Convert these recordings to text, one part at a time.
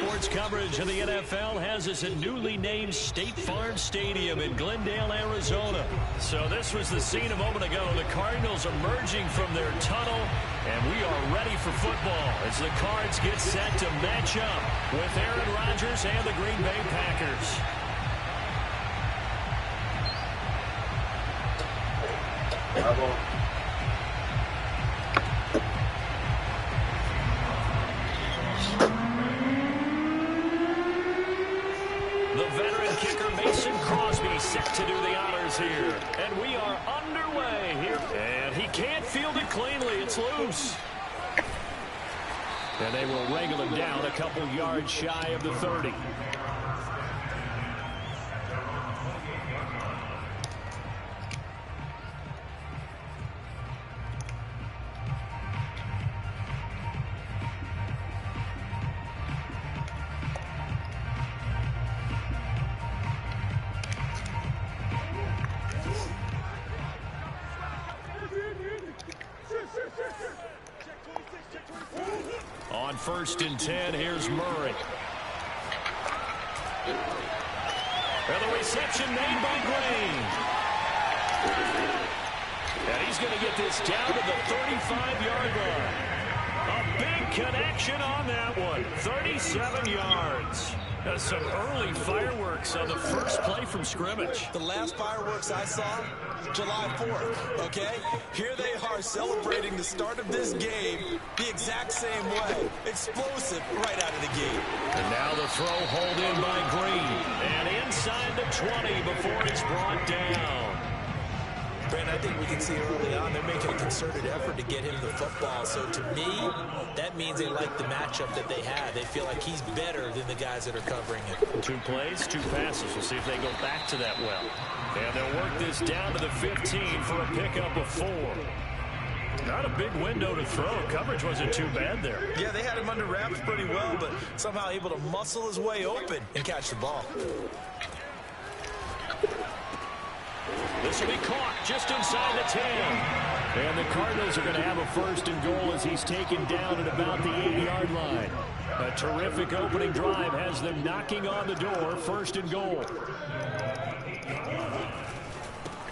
Sports coverage of the NFL has us at newly named State Farm Stadium in Glendale, Arizona. So this was the scene a moment ago. The Cardinals emerging from their tunnel, and we are ready for football as the Cards get set to match up with Aaron Rodgers and the Green Bay Packers. Bravo. The veteran kicker Mason Crosby set to do the honors here. And we are underway here. And he can't field it cleanly. It's loose. And they will wrangle him down a couple yards shy of the 30. On 1st and 10, here's Murray. And the reception made by Green. And he's going to get this down to the 35-yard line. A big connection on that one. 37 yards. Some early fireworks on the first play from scrimmage. The last fireworks I saw, July 4th, okay? Here they are celebrating the start of this game the exact same way. Explosive right out of the gate. And now the throw hauled in by Green. And inside the 20 before it's brought down. Brandon, I think we can see early on they're making a concerted effort to get him the football. So to me, that means they like the matchup that they have. They feel like he's better than the guys that are covering him. 2 plays, 2 passes. We'll see if they go back to that well. And they'll work this down to the 15 for a pickup of 4. Not a big window to throw. Coverage wasn't too bad there. Yeah, they had him under wraps pretty well, but somehow able to muscle his way open and catch the ball. This will be caught just inside the 10. And the Cardinals are going to have a 1st and goal as he's taken down at about the 8-yard line. A terrific opening drive has them knocking on the door. 1st and goal.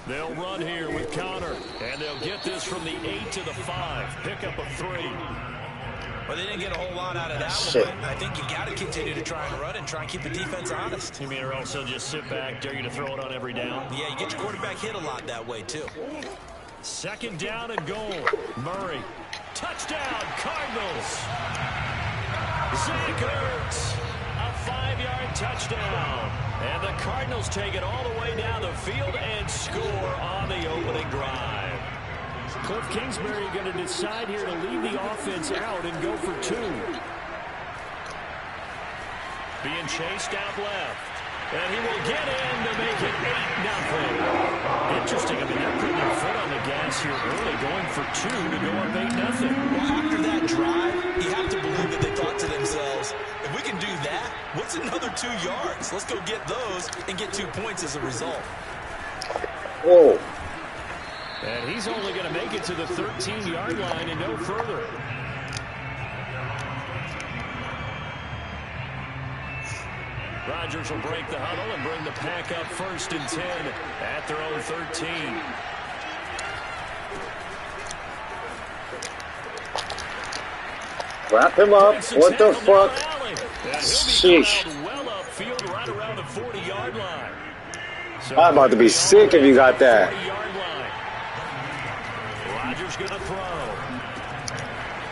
They'll run here with Connor. And they'll get this from the 8 to the 5. Pickup of 3. Well, they didn't get a whole lot out of that one, but I think you got to continue to try and run and try and keep the defense honest. You mean or also just sit back, dare you to throw it on every down? Yeah, you get your quarterback hit a lot that way, too. 2nd down and goal. Murray. Touchdown, Cardinals. Zach Ertz. A 5-yard touchdown. And the Cardinals take it all the way down the field and score on the opening drive. Cliff Kingsbury going to decide here to leave the offense out and go for 2. Being chased out left. And he will get in to make it 8-0. Interesting. I mean, they're putting their foot on the gas here early, going for 2 to go up 8-0. Well, after that drive, you have to believe that they thought to themselves, if we can do that, what's another 2 yards? Let's go get those and get 2 points as a result. Whoa. And he's only going to make it to the 13-yard line and no further. Rodgers will break the huddle and bring the pack up 1st and 10 at their own 13. Wrap him up. What the fuck? Sheesh. Well upfield right around the 40-yard line. So I'm about to be sick if you got that. Rodgers going to throw.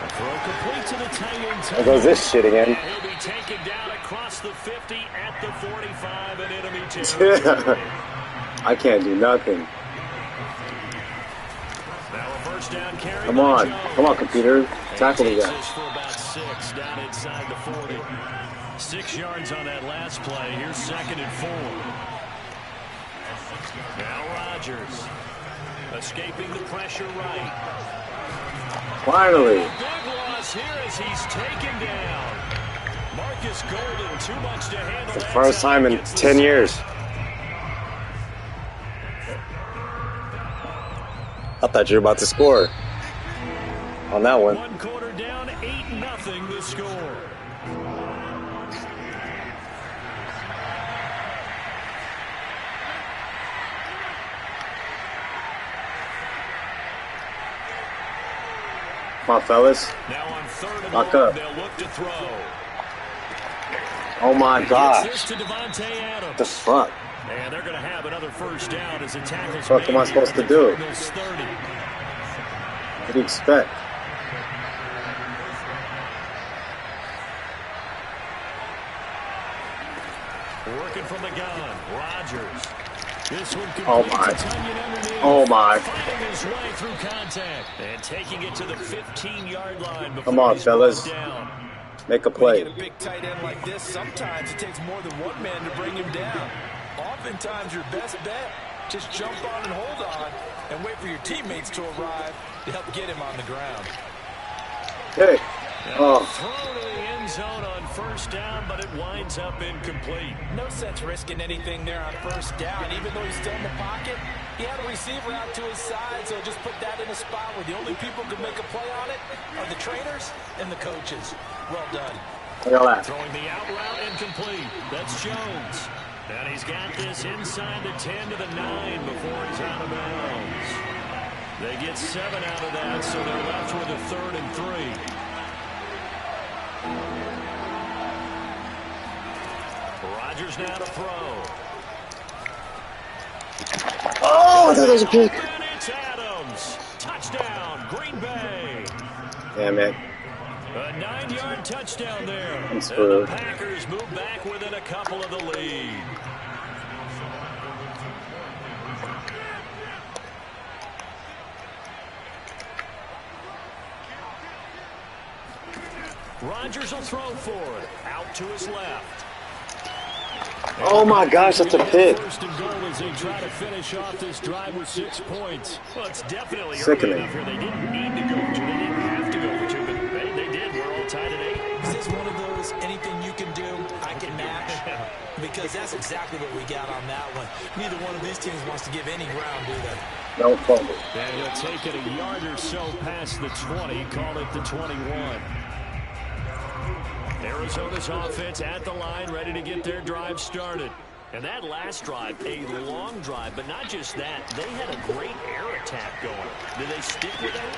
A throw complete to the tight end. There goes this shit again. He'll be taken down across the 50 at the 45 and enemy territory. I can't do nothing. Now a 1st down carry. Come on. Come on, computer. Tackle the guy. For about 6 down inside the 40. 6 yards on that last play. Here's 2nd and 4. Now Rodgers. Escaping the pressure right. Finally. A big loss here as he's taken down. Marcus Golden, too much to handle. The first time in 10 years. I thought you were about to score on that one. 1 quarter down, 8-0 the score. Come on, fellas. Now on 3rd and Lock long, up. they'll look to throw. Oh my gosh. This to Devontae Adams. What the fuck? And they're going to have another first down as a tackle. What am I supposed to do? What do you expect? Working from the gun, Rodgers. This one Oh my. Oh my. Finding his way through contact and taking it to the 15-yard line before Come on, he's fellas. brought down. Make a When play. you get a big tight end like this, sometimes it takes more than one man to bring him down. Oftentimes, your best bet, just jump on and hold on and wait for your teammates to arrive to help get him on the ground. Hey. Oh. Throw to the end zone on first down, but it winds up incomplete. No sense risking anything there on first down. Even though he's still in the pocket, he had a receiver out to his side, so just put that in a spot where the only people who can make a play on it are the trainers and the coaches. Well done. Look at that. Throwing the out route incomplete. That's Jones. And he's got this inside the 10 to the 9 before he's out of bounds. They get 7 out of that, so they're left with a 3rd and 3. Rodgers now to throw. Oh, there's a pick. And it's Adams. Touchdown, Green Bay. Damn it. A 9-yard touchdown there. And screwed. the Packers move back within a couple of the lead. Rodgers will throw for it. Out to his left. Oh my gosh, that's a pick. First and goal as they try to finish off this drive with 6 points. Well, it's definitely Sickening. early enough here. They didn't need to go for 2. They didn't have to go for 2, but they did. We're all tied at 8. Is this one of those anything you can do, I can match? Because that's exactly what we got on that one. Neither one of these teams wants to give any ground, do they? No fumble. And he'll take it a yard or so past the 20, call it the 21. Arizona's offense at the line, ready to get their drive started. And that last drive, a long drive, but not just that. They had a great air attack going. Did they stick with that?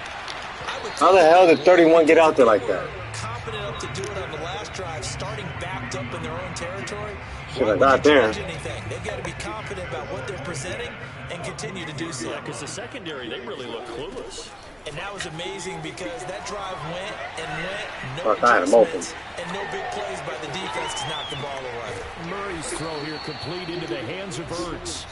How the hell did 31 get out there like that? Confident enough to do it on the last drive, starting backed up in their own territory. Should have got there. They've got to be confident about what they're presenting and continue to do so. Yeah, because the secondary, they really look clueless. And that was amazing because that drive went and went. No Fuck, I had him open. adjustments and no big plays by the defense to knock the ball away. Murray's throw here complete into the hands of Ertz.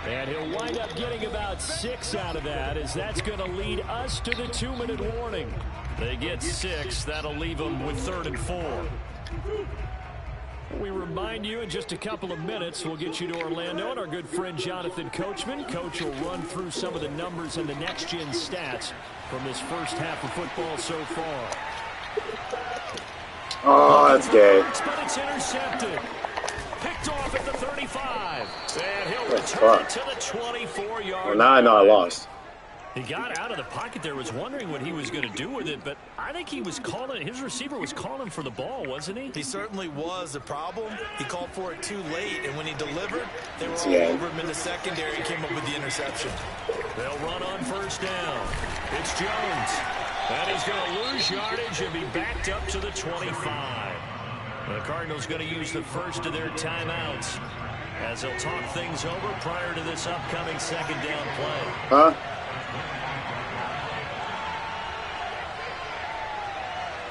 And he'll wind up getting about 6 out of that, as that's going to lead us to the 2-minute warning. They get 6. That'll leave them with 3rd and 4. We remind you in just a couple of minutes, we'll get you to Orlando and our good friend Jonathan Coachman. Coach will run through some of the numbers and the next-gen stats from this first half of football so far. Oh, that's gay. But it's intercepted. Picked off at the 35. And he'll That's return it fucked. to the 24-yard Well, now I know I lost. He got out of the pocket there, was wondering what he was going to do with it, but I think he was calling, his receiver was calling for the ball, wasn't he? He certainly was. The problem, he called for it too late, and when he delivered, they were all Yeah. over him in the secondary and came up with the interception. They'll run on first down. It's Jones. And he's going to lose yardage and be backed up to the 25. The Cardinals going to use the first of their timeouts as they'll talk things over prior to this upcoming second down play. Huh?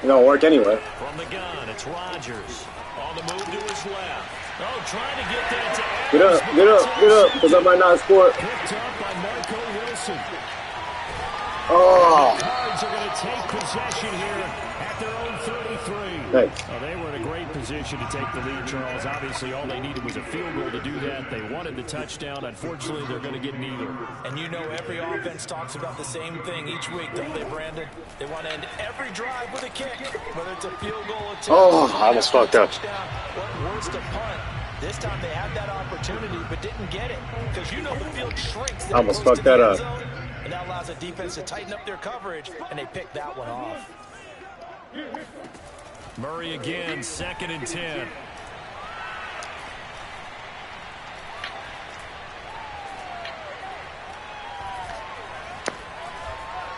It don't work anyway. From the gun, it's Rodgers. On the move to his left. Oh, trying to get that to Get up, Adams. get up, get up, because I might not score. Picked up by Marco Wilson. Oh, Cards are going to take possession here at their own 33. thanks. Well, they were in a great position to take the lead, Charles. Obviously, all they needed was a field goal to do that. They wanted the touchdown. Unfortunately, they're going to get neither. And you know every offense talks about the same thing each week, don't they, Brandon? They want to end every drive with a kick, whether it's a field goal attempt. Oh, I almost fucked up. Touchdown, or worse, a punt. This time they had that opportunity but didn't get it because you know the field shrinks. I almost fucked that up. And that allows the defense to tighten up their coverage, and they picked that one off. Murray again, 2nd and 10.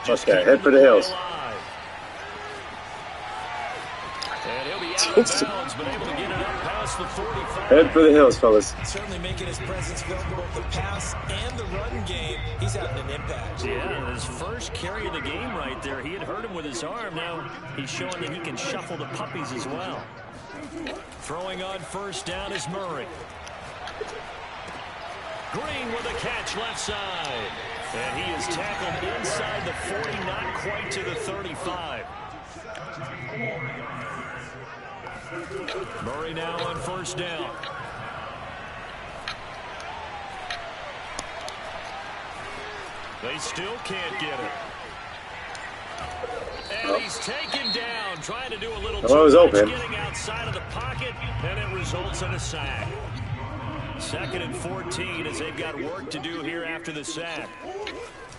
Just okay, head for the hills. And he'll be out of bounds, but able to get it up past the 45. Head for the hills, fellas. Certainly making his presence felt in both the pass and the run game. He's having an impact. Yeah, his first carry of the game right there. He had hurt him with his arm. Now he's showing that he can shuffle the puppies as well. Throwing on first down is Murray. Green with a catch left side. And he is tackled inside the 40, not quite to the 35. Murray now on first down. They still can't get it. And he's taken down, trying to do a little too much, getting outside of the pocket, and it results in a sack. 2nd and 14 as they've got work to do here after the sack.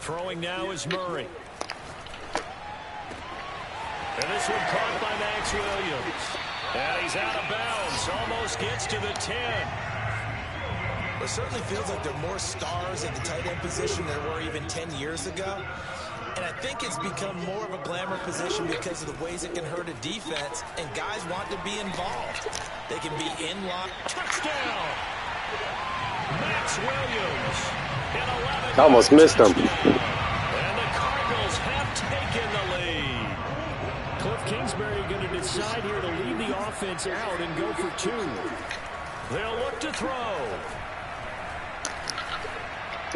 Throwing now is Murray. And this one caught by Max Williams. And he's out of bounds, almost gets to the 10. It certainly feels like there are more stars at the tight end position than there were even 10 years ago. And I think it's become more of a glamour position because of the ways it can hurt a defense, and guys want to be involved. They can be in lock. Touchdown! Max Williams in 11. Almost missed him. And the Cardinals have taken the lead. Cliff Kingsbury going to decide here to leave the offense out and go for 2. They'll look to throw.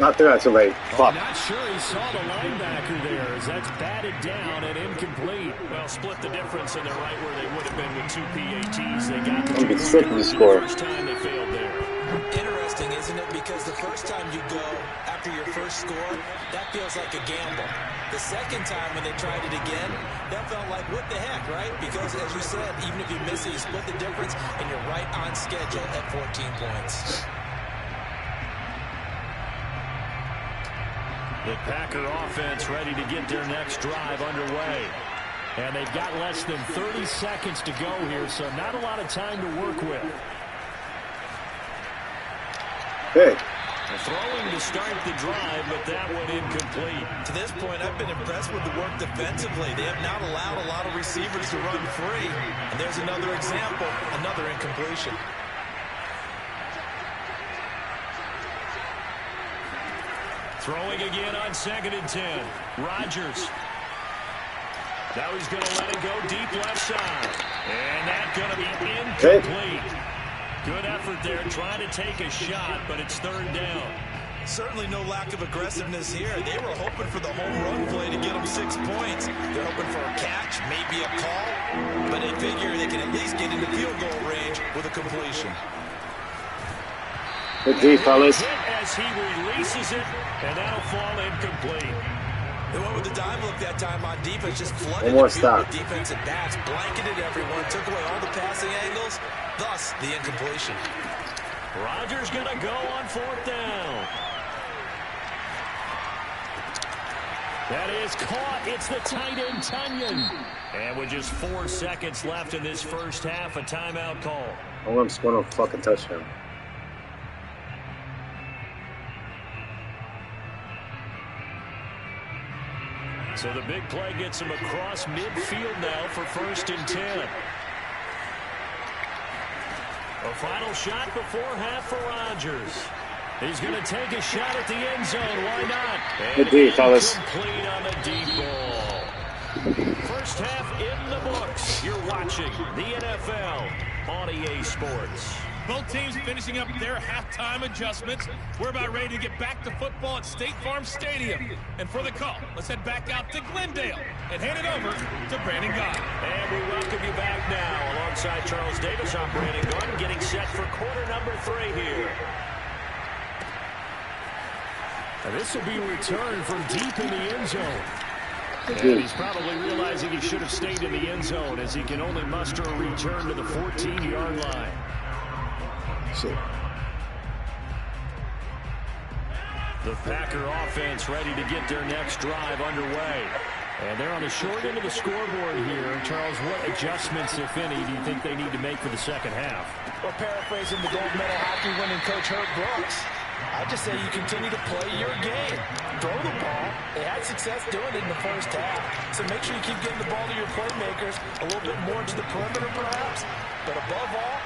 Not through that too late. Fuck. I'm not sure he saw the linebacker there as that's batted down and incomplete. Well, split the difference and they're right where they would have been with 2 PATs. They got the 2 sick of the score. First time they failed there. Interesting, isn't it? Because the first time you go after your first score, that feels like a gamble. The second time when they tried it again, that felt like, what the heck, right? Because, as you said, even if you miss it, you split the difference, and you're right on schedule at 14 points. The Packer offense ready to get their next drive underway. And they've got less than 30 seconds to go here, so not a lot of time to work with. Hey. Throwing to start the drive, but that one incomplete. To this point, I've been impressed with the work defensively. They have not allowed a lot of receivers to run free. And there's another example, another incompletion. Throwing again on 2nd and 10. Rodgers. Now he's going to let it go deep left side. And that's going to be incomplete. Good effort there trying to take a shot, but it's 3rd down. Certainly no lack of aggressiveness here. They were hoping for the home run play to get them 6 points. They're hoping for a catch, maybe a call, but they figure they can at least get into field goal range with a completion. Good D, fellas. As he releases it, and that'll fall incomplete. They went with the dime look that time on defense, just flooded One more the field stop. with defensive backs, blanketed everyone, took away all the passing angles, thus the incompletion. Rodgers going to go on 4th down. That is caught. It's the tight end, Tunyon. And with just 4 seconds left in this first half, a timeout call. Oh, I'm scoring a fucking touchdown. So the big play gets him across midfield now for 1st and 10. A final shot before half for Rodgers. He's going to take a shot at the end zone. Why not? Good D, fellas. Complete on the deep ball. First half in the books. You're watching the NFL on EA Sports. Both teams finishing up their halftime adjustments. We're about ready to get back to football at State Farm Stadium. And for the call, let's head back out to Glendale and hand it over to Brandon Gaudin. And we welcome you back now alongside Charles Davis. I'm Brandon Gaudin, getting set for quarter number 3 here. And this will be returned from deep in the end zone. And he's probably realizing he should have stayed in the end zone as he can only muster a return to the 14-yard line. Shit. The Packer offense ready to get their next drive underway. And they're on the short end of the scoreboard here. Charles, what adjustments, if any, do you think they need to make for the second half? Well, paraphrasing the gold medal hockey winning coach Herb Brooks, I just say you continue to play your game. Throw the ball. They had success doing it in the first half. So make sure you keep getting the ball to your playmakers, a little bit more to the perimeter perhaps. But above all,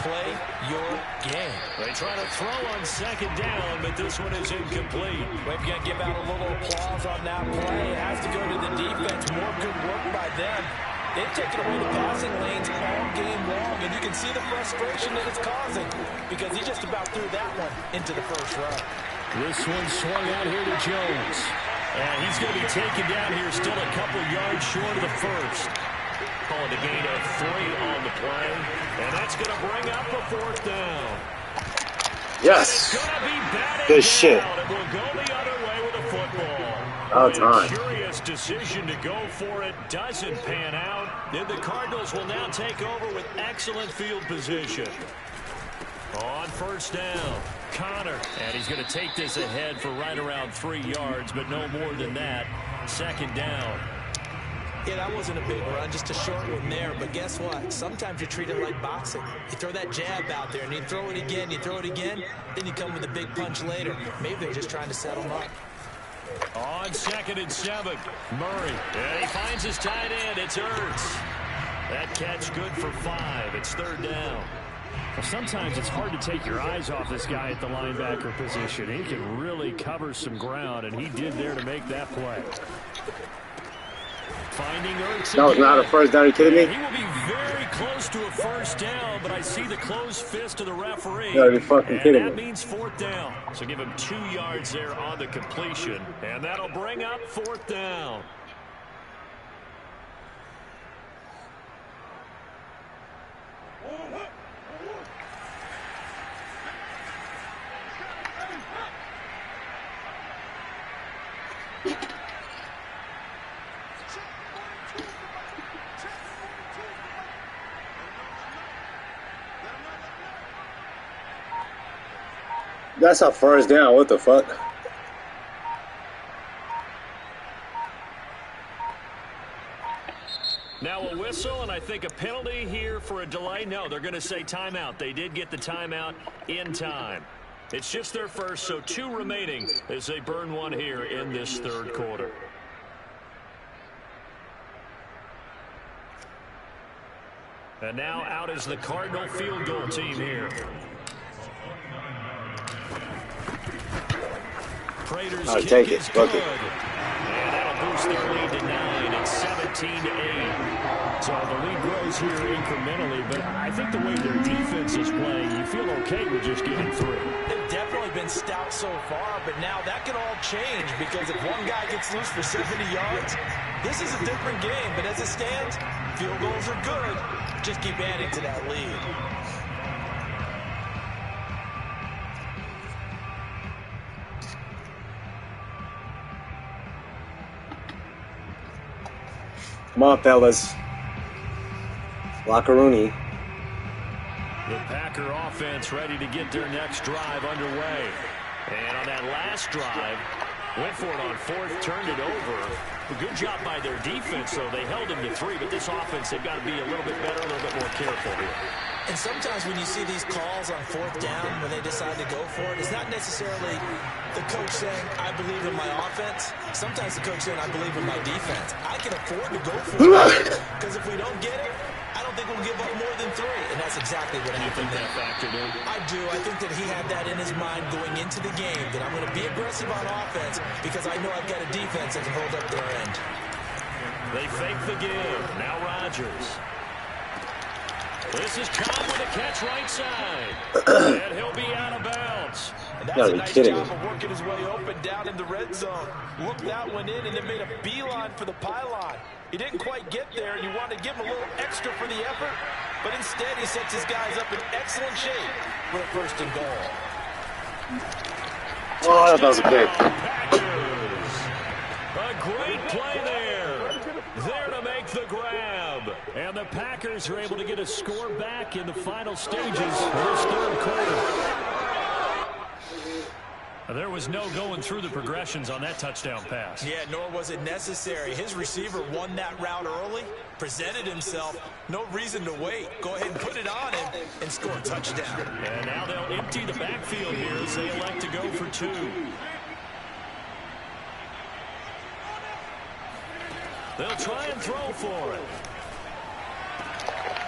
play your game. They try to throw on second down, but this one is incomplete. Well, if you're going to give out a little applause on that play, it has to go to the defense. More good work by them. They've taken away the passing lanes all game long, and you can see the frustration that it's causing because he just about threw that one into the first row. This one swung out here to Jones. And he's going to be taken down here still a couple yards short of the first. Calling a gain of 3 on the play. And that's going to bring up a 4th down. Yes. Good shit. And we'll go the other way with a football. All time. Curious decision to go for it. Doesn't pan out. Then the Cardinals will now take over with excellent field position. On first down, Connor. And he's going to take this ahead for right around 3 yards, but no more than that. Second down. Yeah, that wasn't a big run, just a short one there. But guess what? Sometimes you treat it like boxing. You throw that jab out there, and you throw it again, then you come with a big punch later. Maybe they're just trying to settle him up. On 2nd and 7, Murray. And he finds his tight end. It's Ertz. That catch good for 5. It's 3rd down. Well, sometimes it's hard to take your eyes off this guy at the linebacker position. He can really cover some ground, and he did there to make that play. Finding Ertz. That was not a first down. Are you kidding me? He will be very close to a first down, but I see the closed fist of the referee. You gotta be fucking kidding me. And that means 4th down. So give him 2 yards there on the completion, and that'll bring up 4th down. That's a first down. What the fuck? Now a whistle, and I think a penalty here for a delay. No, they're going to say timeout. They did get the timeout in time. It's just their first, so 2 remaining as they burn one here in this 3rd quarter. And now out is the Cardinal field goal team here. Prater's I'll kick take it. is Book good. it. And that'll boost their lead to 9. It's 17-8. So the lead grows here incrementally, but I think the way their defense is playing, you feel okay with just getting 3. They've definitely been stout so far, but now that can all change because if one guy gets loose for 70 yards, this is a different game. But as it stands, field goals are good. Just keep adding to that lead. Come on, fellas. Lockerooney. The Packer offense ready to get their next drive underway. And on that last drive, went for it on 4th, turned it over. A good job by their defense, though. They held them to 3, but this offense, they've got to be a little bit better, a little bit more careful here. And sometimes when you see these calls on 4th down, when they decide to go for it, it's not necessarily the coach saying, I believe in my offense. Sometimes the coach saying, I believe in my defense. I can afford to go for it because if we don't get it, I don't think we'll give up more than 3. And that's exactly what happened there. Factored in? I do. I think that he had that in his mind going into the game, that I'm going to be aggressive on offense because I know I've got a defense that can hold up their end. They fake the give. Now Rodgers. This is Cobb with a catch right side. And he'll be out of bounds. And that's a nice job of working his way open down in the red zone. Looked that one in and then made a beeline for the pylon. He didn't quite get there, and you want to give him a little extra for the effort, but instead he sets his guys up in excellent shape for a 1st and goal. Oh, that was a pick. A great play there. There to make the grab. And the Packers are able to get a score back in the final stages of this 3rd quarter. There was no going through the progressions on that touchdown pass. Yeah, nor was it necessary. His receiver won that route early, presented himself. No reason to wait. Go ahead and put it on him and score a touchdown. And now they'll empty the backfield here as they elect to go for 2. They'll try and throw for it.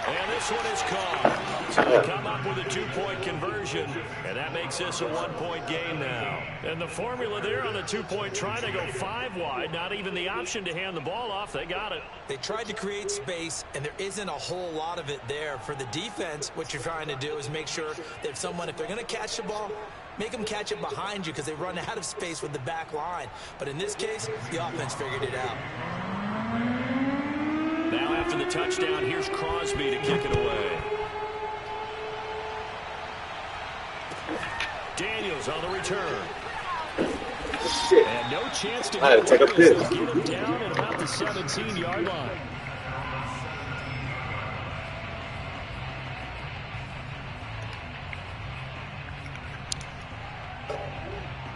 And this one is caught. So they come up with a 2-point conversion, and that makes this a 1-point game now. And the formula there on the 2-point try, they go 5 wide. Not even the option to hand the ball off. They got it. They tried to create space, and there isn't a whole lot of it there. For the defense, what you're trying to do is make sure that if they're going to catch the ball, make them catch it behind you because they run out of space with the back line. But in this case, the offense figured it out. Now after the touchdown, here's Crosby to kick it away. Daniels on the return. Shit. And no chance to I had to take a piss. get him down at about the 17-yard line.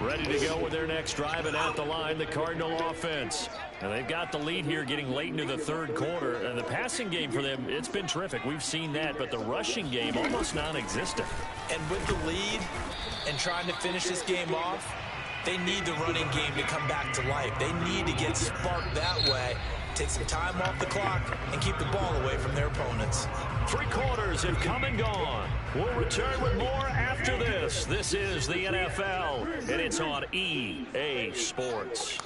Ready to go with their next drive, and at the line, the Cardinal offense. And they've got the lead here getting late into the 3rd quarter. And the passing game for them, it's been terrific. We've seen that, but the rushing game almost non-existent. And with the lead and trying to finish this game off, they need the running game to come back to life. They need to get sparked that way, take some time off the clock, and keep the ball away from their opponents. 3 quarters have come and gone. We'll return with more after this. This is the NFL, and it's on EA Sports.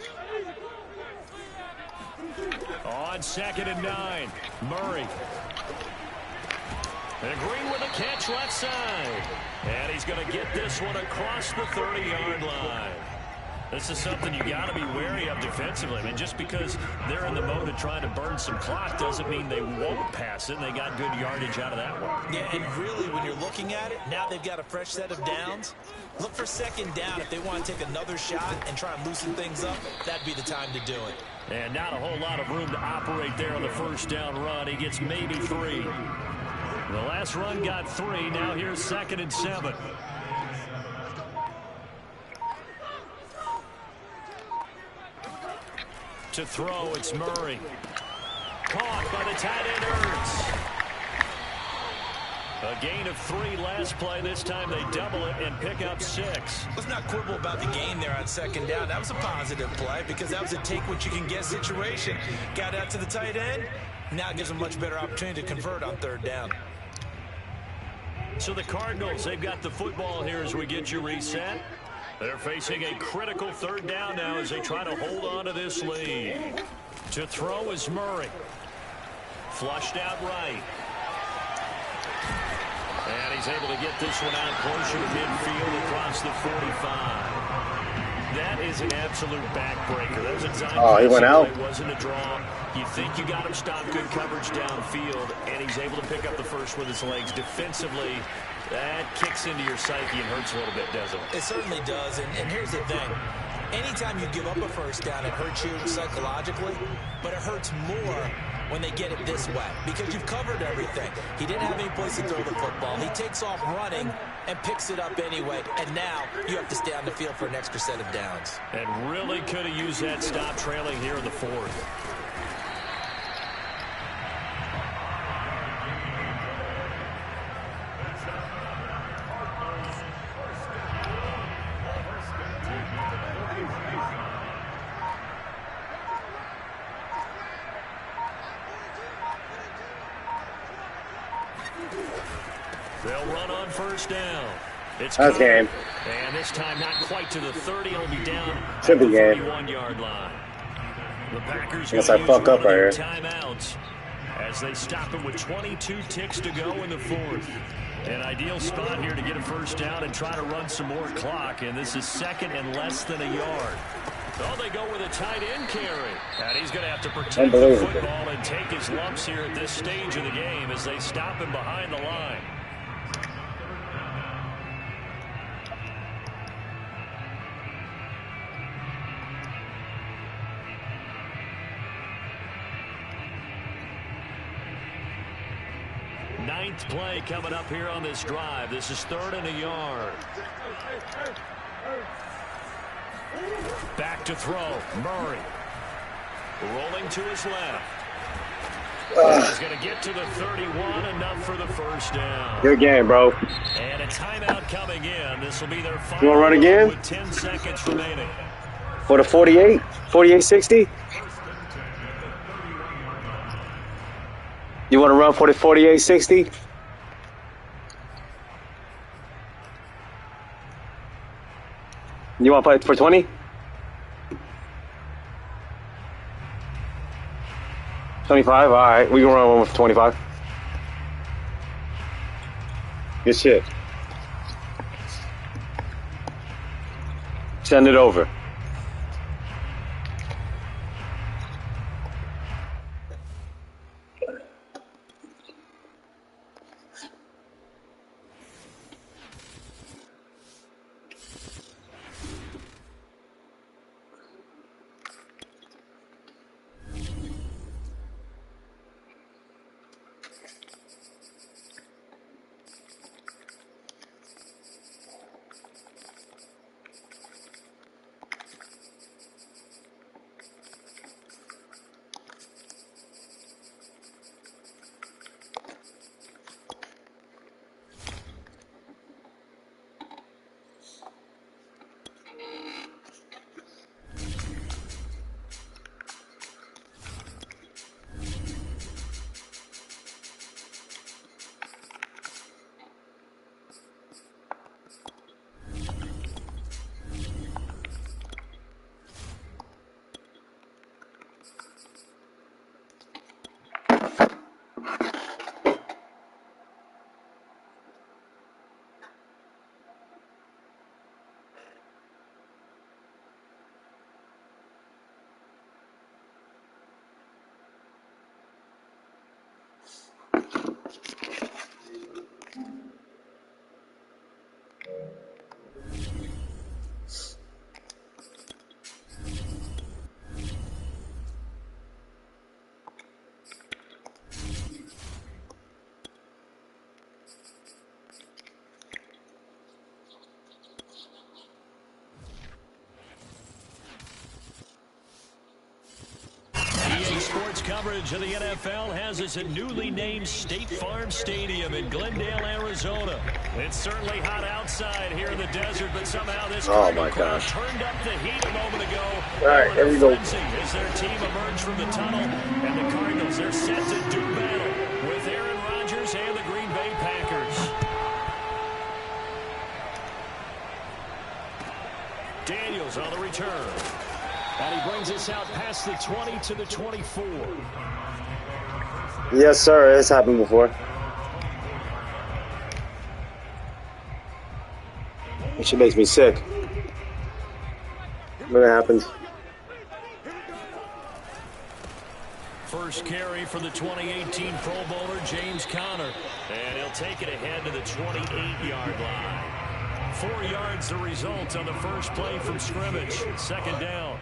On 2nd and 9, Murray. And Green with a catch left side. And he's going to get this one across the 30-yard line. This is something you got to be wary of defensively. I mean, just because they're in the mode of trying to burn some clock doesn't mean they won't pass it. And they got good yardage out of that one. Yeah, and really, when you're looking at it, now they've got a fresh set of downs. Look for 2nd down. If they want to take another shot and try and loosen things up, that'd be the time to do it. And not a whole lot of room to operate there on the 1st down run. He gets maybe 3. The last run got 3. Now here's 2nd and 7. To throw, it's Murray. Caught by the tight end, Ertz. A gain of 3 last play. This time they double it and pick up 6. Let's not quibble about the gain there on 2nd down. That was a positive play because that was a take-what-you-can-get situation. Got out to the tight end. Now it gives them a much better opportunity to convert on 3rd down. So the Cardinals, they've got the football here as we get you reset. They're facing a critical 3rd down now as they try to hold on to this lead. To throw is Murray. Flushed out right. And he's able to get this one out closer to midfield across the 45. That is an absolute backbreaker. That was a time he went out. It wasn't a draw. You think you got him stopped, good coverage downfield, and he's able to pick up the first with his legs. Defensively, that kicks into your psyche and hurts a little bit, doesn't it? It certainly does, and here's the thing. Anytime you give up a 1st down, it hurts you psychologically, but it hurts more when they get it this way because you've covered everything. He didn't have any place to throw the football. He takes off running and picks it up anyway, and now you have to stay on the field for an extra set of downs. And really could have used that stop trailing here in the 4th. They'll run on 1st down. It's That's game. And this time not quite to the 30. He'll be down at Should the be game. 31-yard line. The Packers Guess I fuck up right here. Timeouts as they stop it with 22 ticks to go in the 4th. An ideal spot here to get a 1st down and try to run some more clock. And this is 2nd and less than a yard. Oh, they go with a tight end carry. And he's going to have to protect the football and take his lumps here at this stage of the game as they stop him behind the line. Ninth play coming up here on this drive. This is 3rd and a yard. Back to throw. Murray. Rolling to his left. He's going to get to the 31, enough for the first down. Good game, bro. And a timeout coming in. This will be their final. You want to run again? With 10 seconds remaining. For the 48? 48-60? You want to run for the 48-60? You want to play for 20? 25? All right, we can run one with 25. Good shit. Send it over. Sports coverage of the NFL has us at newly named State Farm Stadium in Glendale, Arizona. It's certainly hot outside here in the desert, but somehow this crowd turned up the heat a moment ago. All right, here we go. As their team emerged from the tunnel, and the Cardinals are set to do battle with Aaron Rodgers and the Green Bay Packers. Daniels on the return. And he brings us out past the 20 to the 24. Yes, sir. It's happened before. It shit makes me sick when it happens. First carry for the 2018 Pro Bowler, James Conner. And he'll take it ahead to the 28-yard line. 4 yards the result on the first play from scrimmage. Second down.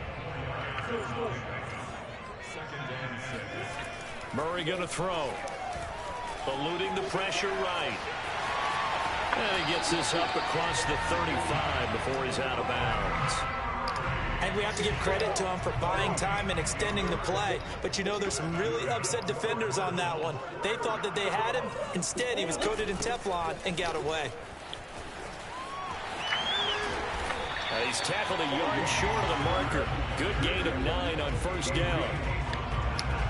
Murray going to throw. Eluding the pressure right. And he gets this up across the 35 before he's out of bounds. And we have to give credit to him for buying time and extending the play. But, you know, there's some really upset defenders on that one. They thought that they had him. Instead, he was coated in Teflon and got away. He's tackled a yard short of the marker. Good gain of 9 on first down.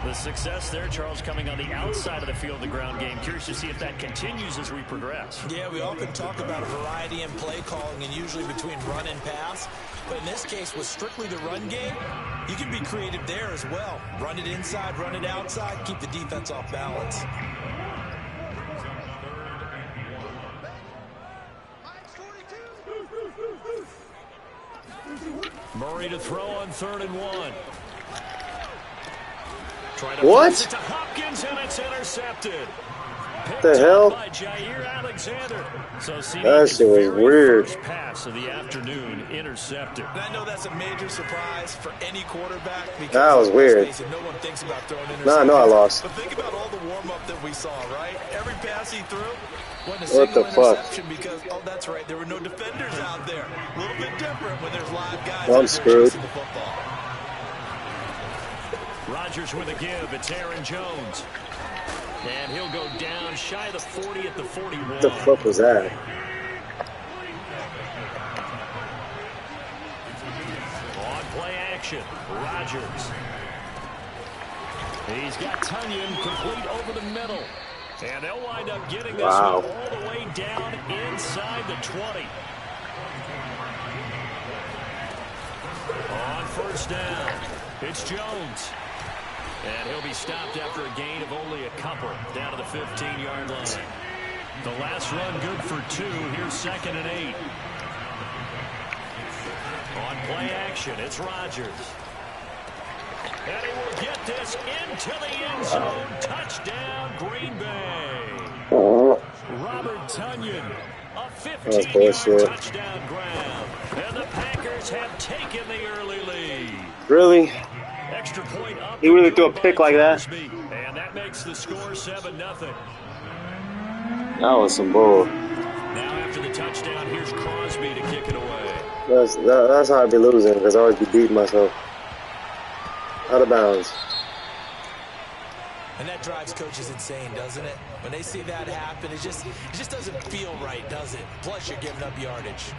The success there, Charles, coming on the outside of the field, the ground game. Curious to see if that continues as we progress. Yeah, we often talk about a variety in play calling and usually between run and pass. But in this case, with strictly the run game, you can be creative there as well. Run it inside, run it outside, keep the defense off balance. Murray to throw on 3rd and 1. What? It to Hopkins, and it's intercepted. picked The hell? up by Jair Alexander. So That shit was weird. first pass of the afternoon intercepted. And I know that's a major surprise for any quarterback. Because That was weird. no one thinks about throwing interceptions. Nah, I know I lost. But think about all the warm-up that we saw, right? Every pass he threw wasn't a What single the fuck? interception because, oh, that's right, there were no defenders out there. A little bit different when there's live guys Well, I'm out there screwed. chasing the football. Rodgers with a give. It's Aaron Jones. And he'll go down shy of the 40 at the 41. What the fuck was that? On play action, Rodgers. He's got Tunyon complete over the middle. And they'll wind up getting this Wow. one all the way down inside the 20. On first down, it's Jones. And he'll be stopped after a gain of only a couple down to the 15-yard line. The last run good for 2. Here's 2nd and 8. On play action, it's Rodgers. And he will get this into the end zone. Touchdown, Green Bay. Robert Tunyon, a 15-yard touchdown grab. And the Packers have taken the early lead. Really? Extra point up. He really threw a pick like that? And that makes the score 7-0. That was some bull. Now after the touchdown, here's Crosby to kick it away. That's how I be losing, because I always be beating myself. Out of bounds. And that drives coaches insane, doesn't it? When they see that happen, it just doesn't feel right, does it? Plus, you're giving up yardage.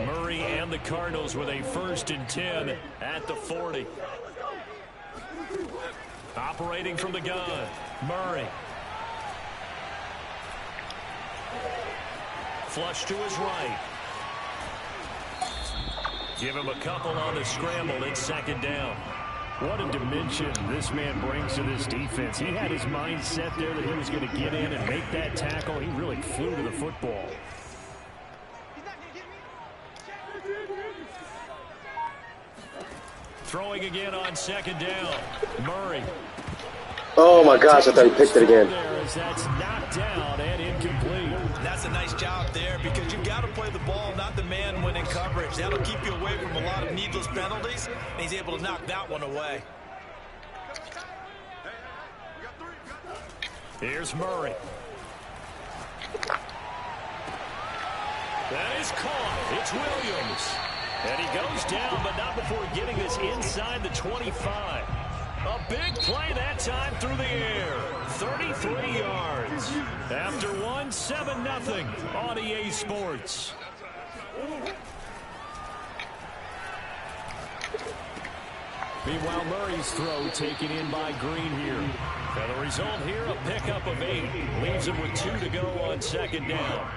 Murray and the Cardinals with a 1st and 10 at the 40. Operating from the gun, Murray. Flush to his right. Give him a couple on the scramble. It's 2nd down. What a dimension this man brings to this defense. He had his mind set there that he was going to get in and make that tackle. He really flew to the football. Throwing again on 2nd down. Murray. Oh my gosh, I thought he picked it again. That's knocked down and incomplete. That's a nice job there because you've got to play the ball, not the man when in coverage. That'll keep you away from a lot of needless penalties, and he's able to knock that one away. Here's Murray. That is caught. It's Williams. And he goes down, but not before getting this inside the 25. A big play that time through the air. 33 yards. After one, 7-0 on EA Sports. Meanwhile, Murray's throw taken in by Green here. And the result here, a pickup of 8. Leaves him with 2 to go on 2nd down.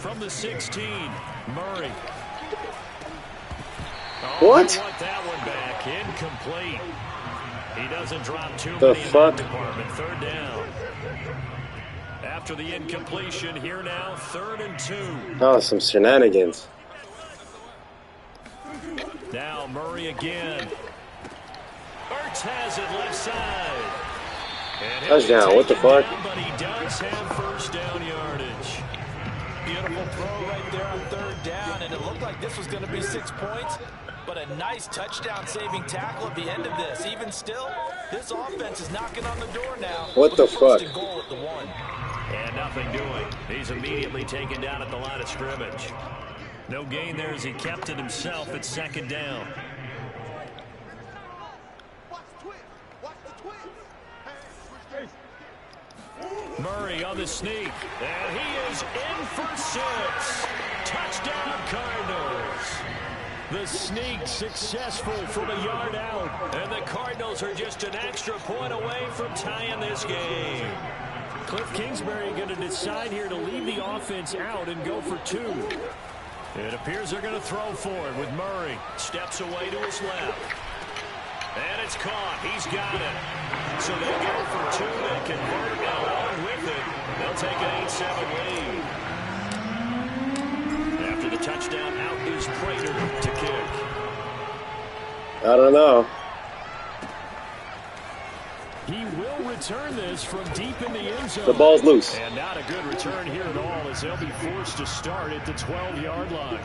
From the 16, Murray. Oh, What? He want that one back. Incomplete. He doesn't drop too The many in fuck? that department. 3rd down. After the incompletion, here now, 3rd and 2. Oh, some shenanigans. Now Murray again. Ertz has it left side. And he'll be Touchdown, what the taken fuck? down, but he does have 1st down yardage. Beautiful throw right there on 3rd down, and it looked like this was going to be 6 points, but a nice touchdown-saving tackle at the end of this. Even still, this offense is knocking on the door now. What the with a first fuck? and goal at the 1. And nothing doing. He's immediately taken down at the line of scrimmage. No gain there as he kept it himself at 2nd down. Murray on the sneak. And he is in for 6. Touchdown, Cardinals. The sneak successful from a yard out. And the Cardinals are just an extra point away from tying this game. Cliff Kingsbury going to decide here to leave the offense out and go for 2. It appears they're going to throw for it with Murray. Steps away to his left. And it's caught. He's got it. So they go for 2. They convert, and along with it, they'll take an 8-7 lead. After the touchdown, out is Prater to kick. I don't know. He will return this from deep in the end zone. The ball's loose. And not a good return here at all, as they'll be forced to start at the 12-yard line.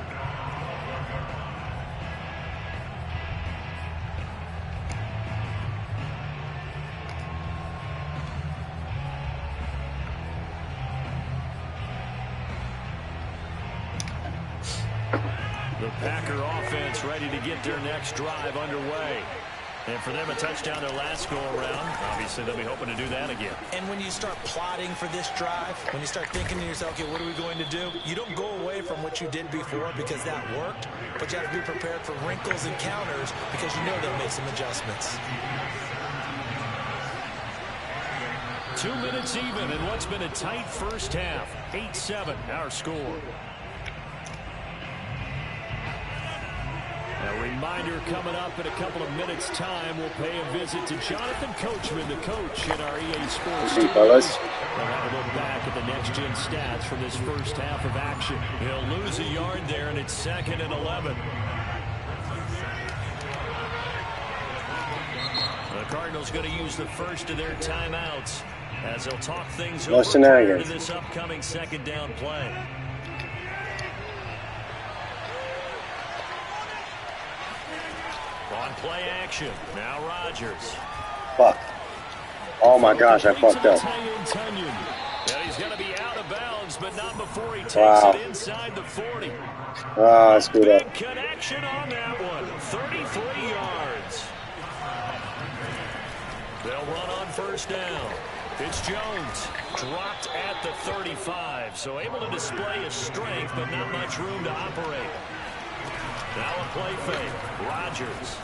The Packer offense ready to get their next drive underway. And for them, a touchdown their last go-around. Obviously, they'll be hoping to do that again. And when you start plotting for this drive, when you start thinking to yourself, okay, what are we going to do? You don't go away from what you did before because that worked, but you have to be prepared for wrinkles and counters because you know they'll make some adjustments. 2 minutes even in what's been a tight first half. 8-7, our score. A reminder coming up in a couple of minutes' time. We'll pay a visit to Jonathan Coachman, the coach in our EA Sports studios. We'll have a look back at the next-gen stats from this first half of action. He'll lose a yard there, and it's 2nd and 11. The Cardinals going to use the first of their timeouts as they'll talk things over prior to this upcoming second down play. On play action, now Rodgers. Fuck. Oh my gosh, I fucked up. And he's going to be out of bounds, but not before he takes it inside the 40. Ah, I screwed up. Big connection on that one. 33 yards. They'll run on first down. It's Jones, dropped at the 35, so able to display his strength, but not much room to operate. Now a play fake. Rodgers.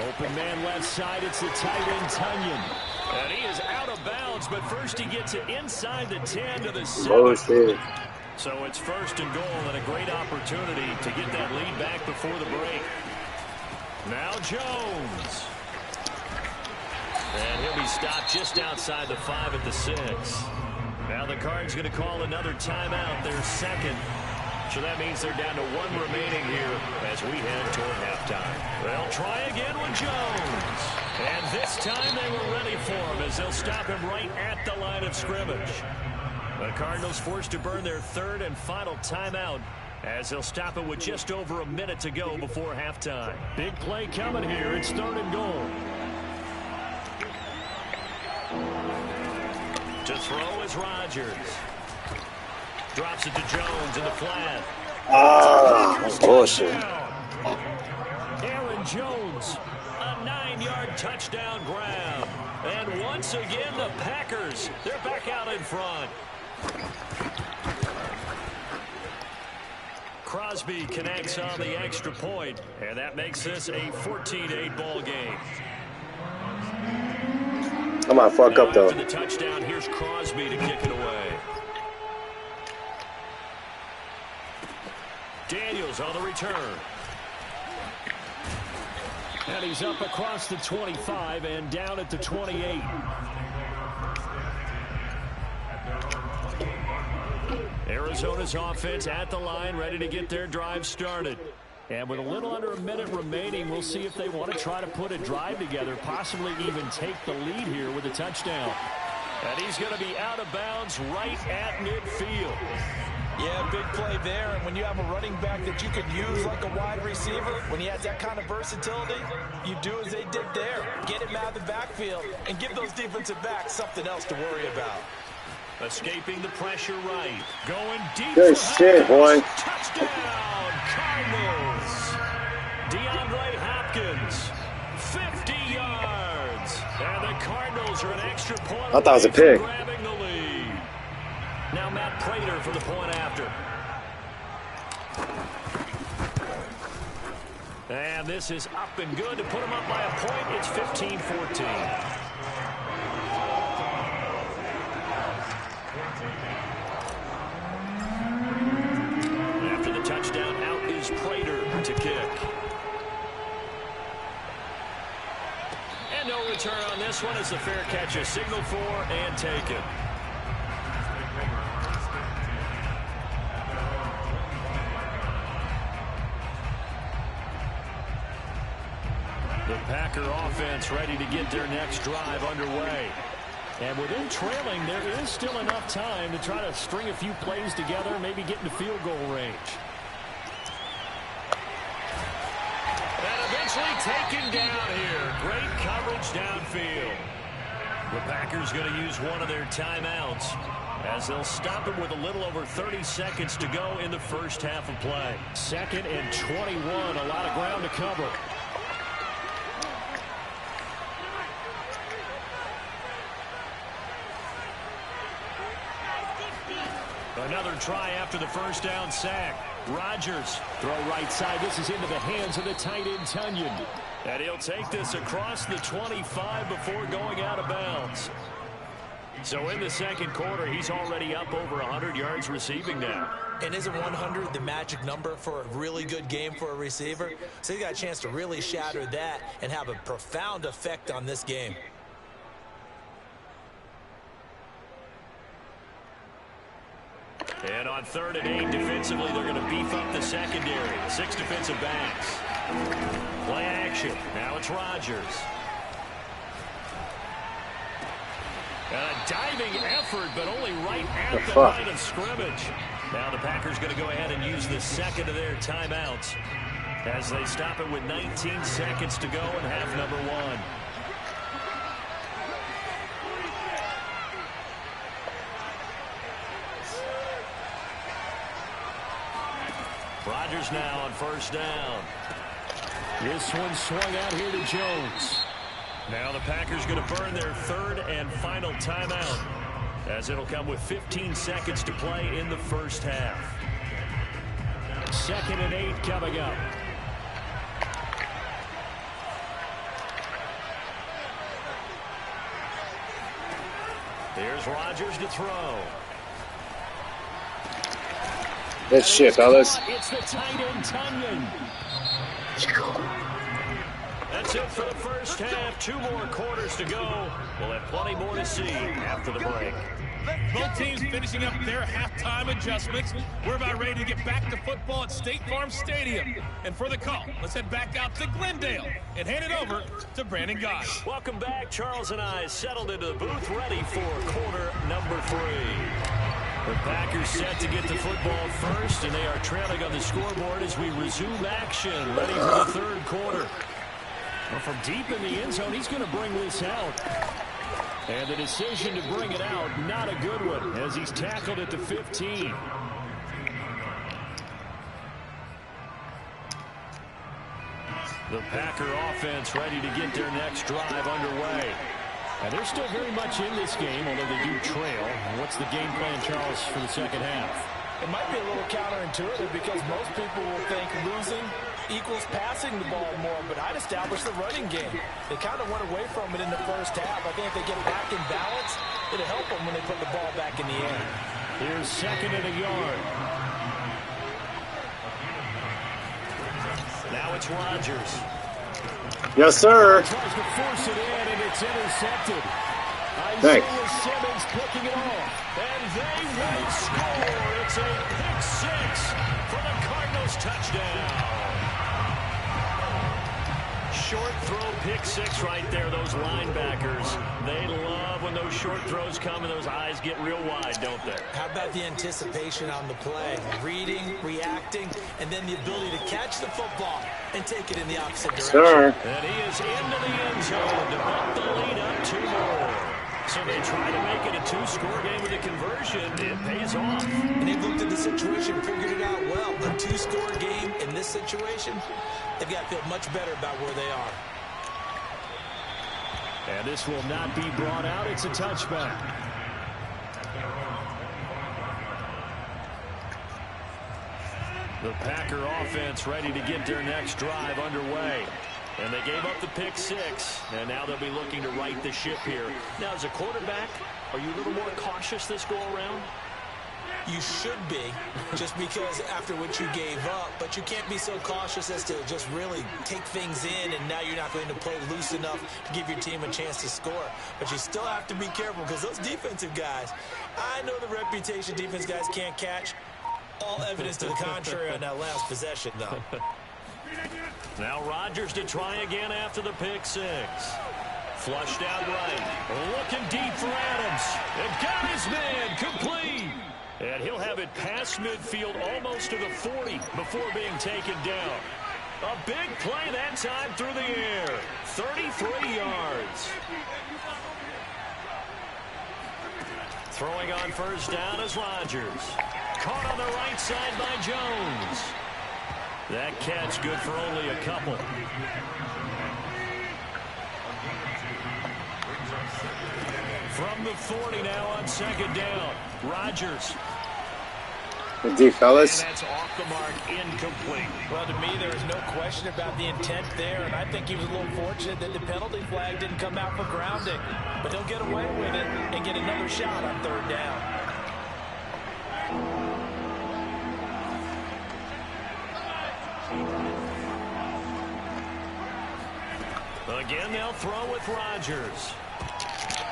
Open man left side. It's the tight end, Tunyon. And he is out of bounds, but first he gets it inside the 10 to the 7. Oh, shit. So it's 1st and goal and a great opportunity to get that lead back before the break. Now Jones. And he'll be stopped just outside the 5 at the 6. Now the Cards going to call another timeout, their second. So that means they're down to 1 remaining here as we head toward halftime. They'll try again with Jones. And this time they were ready for him as they'll stop him right at the line of scrimmage. The Cardinals forced to burn their 3rd and final timeout as they'll stop it with just over a minute to go before halftime. Big play coming here. It's 3rd and goal. To throw is Rodgers. Drops it to Jones in the flat. Ah, bullshit. Aaron Jones, a 9-yard touchdown grab. And once again, the Packers, they're back out in front. Crosby connects on the extra point, and that makes this a 14-8 ball game. I might fuck up, though. After the touchdown, here's Crosby to kick it away. Daniels on the return. And he's up across the 25 and down at the 28. Arizona's offense at the line, ready to get their drive started. And with a little under a minute remaining, we'll see if they want to try to put a drive together, possibly even take the lead here with a touchdown. And he's going to be out of bounds right at midfield. Yeah, big play there, and when you have a running back that you can use like a wide receiver, when he has that kind of versatility, you do as they did there. Get him out of the backfield and give those defensive backs something else to worry about. Escaping the pressure right. Going deep. Good shit, boy. Touchdown, Cardinals. DeAndre Hopkins, 50 yards. And the Cardinals are an extra point. I thought it was a pick. Grabbing the lead. Now Matt Prater for the point after. And this is up and good to put him up by a point. It's 15-14. After the touchdown, out is Prater to kick. And no return on this one as the fair catch is signaled for and taken. Packer offense ready to get their next drive underway. And within trailing, there is still enough time to try to string a few plays together, maybe get into field goal range. And eventually taken down here. Great coverage downfield. The Packers going to use one of their timeouts as they'll stop it with a little over 30 seconds to go in the first half of play. 2nd and 21, a lot of ground to cover. Another try after the first down sack. Rodgers. Throw right side. This is into the hands of the tight end, Tunyon. And he'll take this across the 25 before going out of bounds. So in the second quarter, he's already up over 100 yards receiving now. And isn't 100 the magic number for a really good game for a receiver? So he got a chance to really shatter that and have a profound effect on this game. And on 3rd and 8, defensively, they're going to beef up the secondary. 6 defensive backs. Play action. Now it's Rodgers. And a diving effort, but only right at the line of scrimmage. Now the Packers going to go ahead and use the second of their timeouts as they stop it with 19 seconds to go in half number 1. Rodgers now on first down. This one swung out here to Jones. Now the Packers going to burn their 3rd and final timeout as it'll come with 15 seconds to play in the first half. 2nd and 8 coming up. Here's Rodgers to throw. Good shit, fellas. It's the tight end, Tunyon. That's it for the first half. 2 more quarters to go. We'll have plenty more to see after the break. Both teams finishing up their halftime adjustments. We're about ready to get back to football at State Farm Stadium. And for the call, let's head back out to Glendale and hand it over to Brandon Guy. Welcome back. Charles and I settled into the booth ready for quarter number 3. The Packers set to get the football first, and they are trailing on the scoreboard as we resume action, ready for the 3rd quarter. Well, from deep in the end zone, he's going to bring this out. And the decision to bring it out, not a good one, as he's tackled at the 15. The Packer offense ready to get their next drive underway. And they're still very much in this game, although they do trail. What's the game plan, Charles, for the second half? It might be a little counterintuitive because most people will think losing equals passing the ball more, but I'd establish the running game. They kind of went away from it in the first half. I think if they get back in balance, it'll help them when they put the ball back in the air. Here's 2nd and a yard. Now it's Rodgers. Yes, sir. Tries to force it in, and it's intercepted. Thanks. Isaiah Simmons picking it off. And they will score. It's a pick 6 for the Cardinals touchdown. Short throw pick 6 right there. Those linebackers, they love when those short throws come and those eyes get real wide, don't they? How about the anticipation on the play? Reading, reacting, and then the ability to catch the football and take it in the opposite direction. Sir. And he is into the end zone to bump the lead up 2 more. So they try to make it a 2-score game with a conversion. It pays off. And they've looked at the situation, figured it out well. A 2-score game in this situation, they've got to feel much better about where they are. And this will not be brought out. It's a touchback. The Packer offense ready to get their next drive underway. And they gave up the pick 6, and now they'll be looking to right the ship here. Now, as a quarterback, are you a little more cautious this go-around? You should be, just because after what you gave up, but you can't be so cautious as to just really take things in, and now you're not going to play loose enough to give your team a chance to score. But you still have to be careful, because those defensive guys, I know the reputation defense guys can't catch. All evidence to the contrary on that last possession, though. Now Rodgers to try again after the pick six. Flushed out right. Looking deep for Adams. And got his man complete. And he'll have it past midfield almost to the 40 before being taken down. A big play that time through the air. 33 yards. Throwing on first down is Rodgers. Caught on the right side by Jones. That catch good for only a couple. From the 40 now on second down. Rodgers. Good D, fellas. And that's off the mark, incomplete. Well, to me, there is no question about the intent there, and I think he was a little fortunate that the penalty flag didn't come out for grounding. But he'll get away with it and get another shot on third down. Again, they'll throw with Rodgers.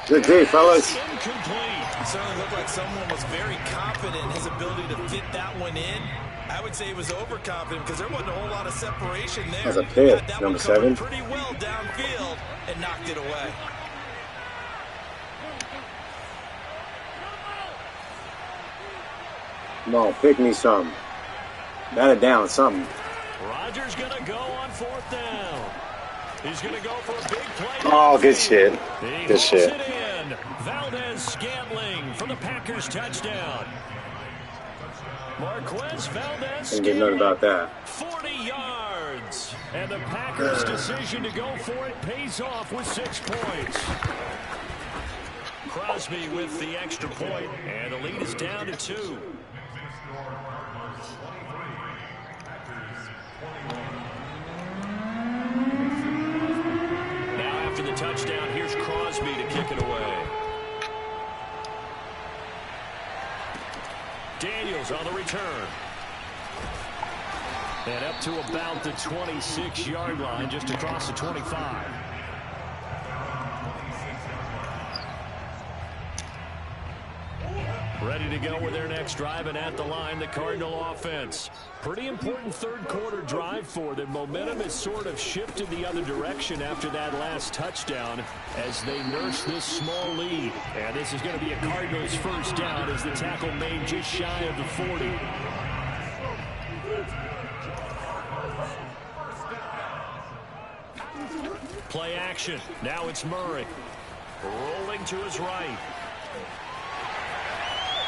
Good D, fellas. Incomplete. It certainly looked like someone was very confident in his ability to fit that one in. I would say he was overconfident because there wasn't a whole lot of separation there. That's a pick, That number one covered 7. pretty well downfield and knocked it away. Come on, pick me something. Bat it down, something. Rodgers going to go on fourth down. He's going to go for a big play. Oh, good shit. He Good shit. It in. Valdez-Scantling for the Packers touchdown. Marquez Didn't get nothing about that. 40 yards. And the Packers' decision to go for it pays off with 6 points. Crosby with the extra point, and the lead is down to 2. After the touchdown, here's Crosby to kick it away. Daniels on the return. And up to about the 26-yard line, just across the 25. Ready to go with their next drive, and at the line, the Cardinal offense. Pretty important third quarter drive for them. Momentum has sort of shifted the other direction after that last touchdown as they nurse this small lead. And this is going to be a Cardinals first down as the tackle made just shy of the 40. Play action. Now it's Murray. Rolling to his right.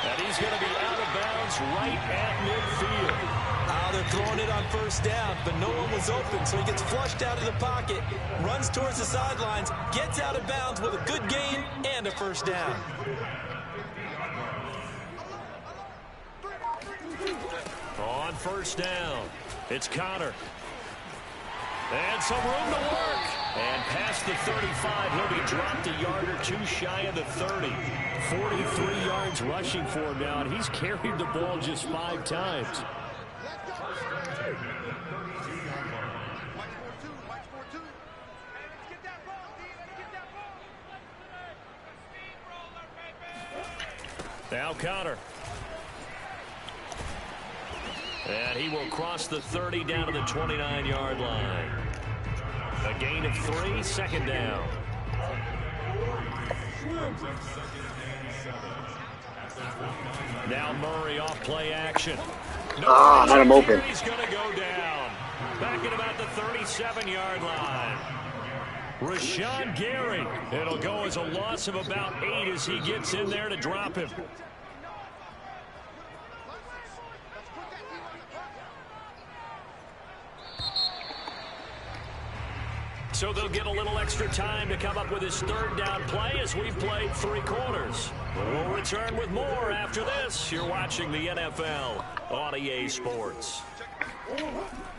And he's going to be out of bounds right at midfield. They're throwing it on first down, but no one was open, so he gets flushed out of the pocket, runs towards the sidelines, gets out of bounds with a good gain and a first down. On first down, it's Connor. And some room to work. And past the 35, he'll be dropped a yard or two shy of the 30. 43 yards rushing for him now, and he's carried the ball just 5 times. Now Connor. And he will cross the 30 down to the 29-yard line. A gain of 3, second down. Now Murray off play action. Had him open. He's going to go down. Back at about the 37-yard line. Rashawn Gary. It'll go as a loss of about 8 as he gets in there to drop him. So they'll get a little extra time to come up with his third down play as we've played 3 quarters. We'll return with more after this. You're watching the NFL on EA Sports.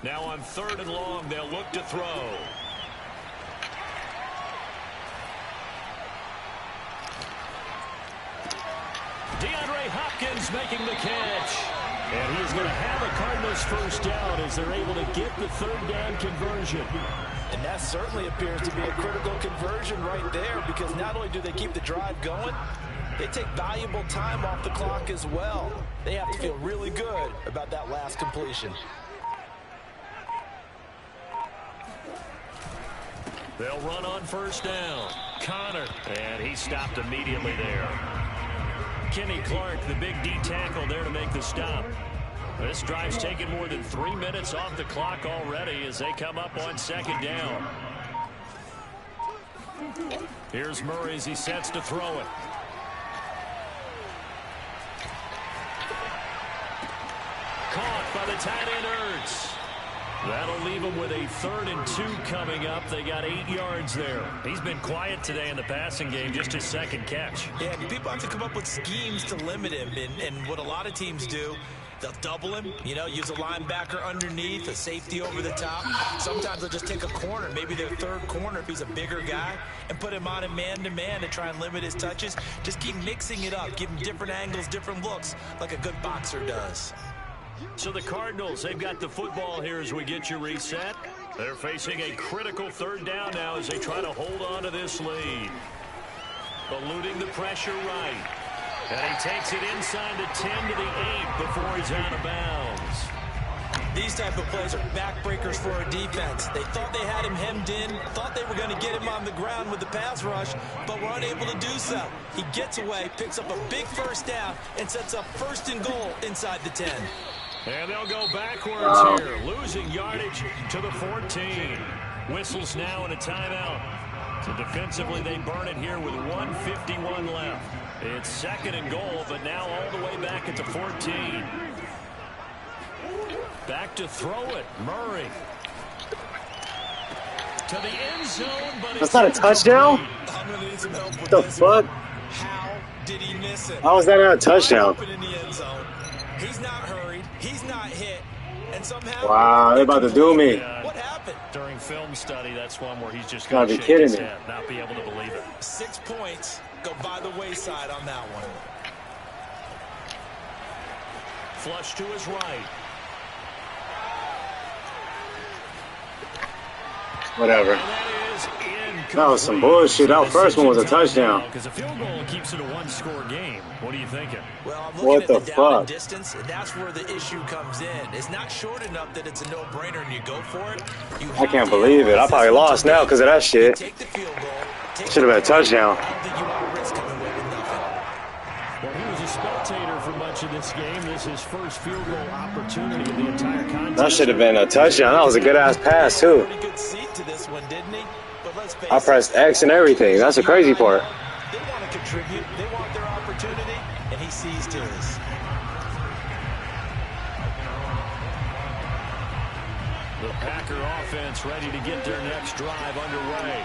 Now on 3rd and long, they'll look to throw. DeAndre Hopkins making the catch. And he's going to have a Cardinals first down as they're able to get the 3rd down conversion. And that certainly appears to be a critical conversion right there, because not only do they keep the drive going, they take valuable time off the clock as well. They have to feel really good about that last completion. They'll run on first down. Connor, and he stopped immediately there. Kenny Clark, the big D tackle there to make the stop. This drive's taken more than 3 minutes off the clock already as they come up on second down. Here's Murray as he sets to throw it. Caught by the tight end Ertz. That'll leave him with a 3rd and 2 coming up. They got 8 yards there. He's been quiet today in the passing game, just his 2nd catch. Yeah, people have to come up with schemes to limit him, and what a lot of teams do, they'll double him, you know, use a linebacker underneath, a safety over the top. Sometimes they'll just take a corner, maybe their 3rd corner if he's a bigger guy, and put him on a man-to-man to try and limit his touches. Just keep mixing it up, give him different angles, different looks, like a good boxer does. So the Cardinals, they've got the football here as we get you reset. They're facing a critical 3rd down now as they try to hold on to this lead. Eluding the pressure right. And he takes it inside the 10 to the 8 before he's out of bounds. These type of plays are backbreakers for a defense. They thought they had him hemmed in, thought they were going to get him on the ground with the pass rush, but were unable to do so. He gets away, picks up a big 1st down, and sets up 1st and goal inside the 10. And they'll go backwards here, losing yardage to the 14. Whistles now and a timeout. So defensively, they burn it here with 1:51 left. It's 2nd and goal, but now all the way back at the 14. Back to throw it, Murray. To the end zone, but that's not a touchdown? I'm going to need some help with What the this fuck? How did he miss it? How was that not a touchdown? In the end zone. He's not hurried. He's not hit. And somehow... Wow, they're about to do me. What happened? During film study, that's one where he's just Gotta going be to shake his kidding me. head, not be able to believe it. 6 points go by the wayside on that one. Flush to his right. Whatever. And that is incomplete. That was some bullshit. That first one was a touchdown. Because a field goal keeps it a 1-score game. What are you thinking? Well, I'm looking What at the the down fuck? and distance, and that's where the issue comes in. It's not short enough that it's a no-brainer and you go for it. I can't believe it. I probably lost now because of that shit. Take the field goal. Should have been a touchdown. I don't think you want to risk coming away with nothing. Well, he was a spectator for much of this game. This is his first field goal opportunity of the entire contest. That should have been a touchdown. That was a good-ass pass, too. Pretty good seat to this one, didn't he? But let's face I pressed X and everything. That's the crazy part. They want to contribute. They want their opportunity, and he seized his. The Packer offense ready to get their next drive underway.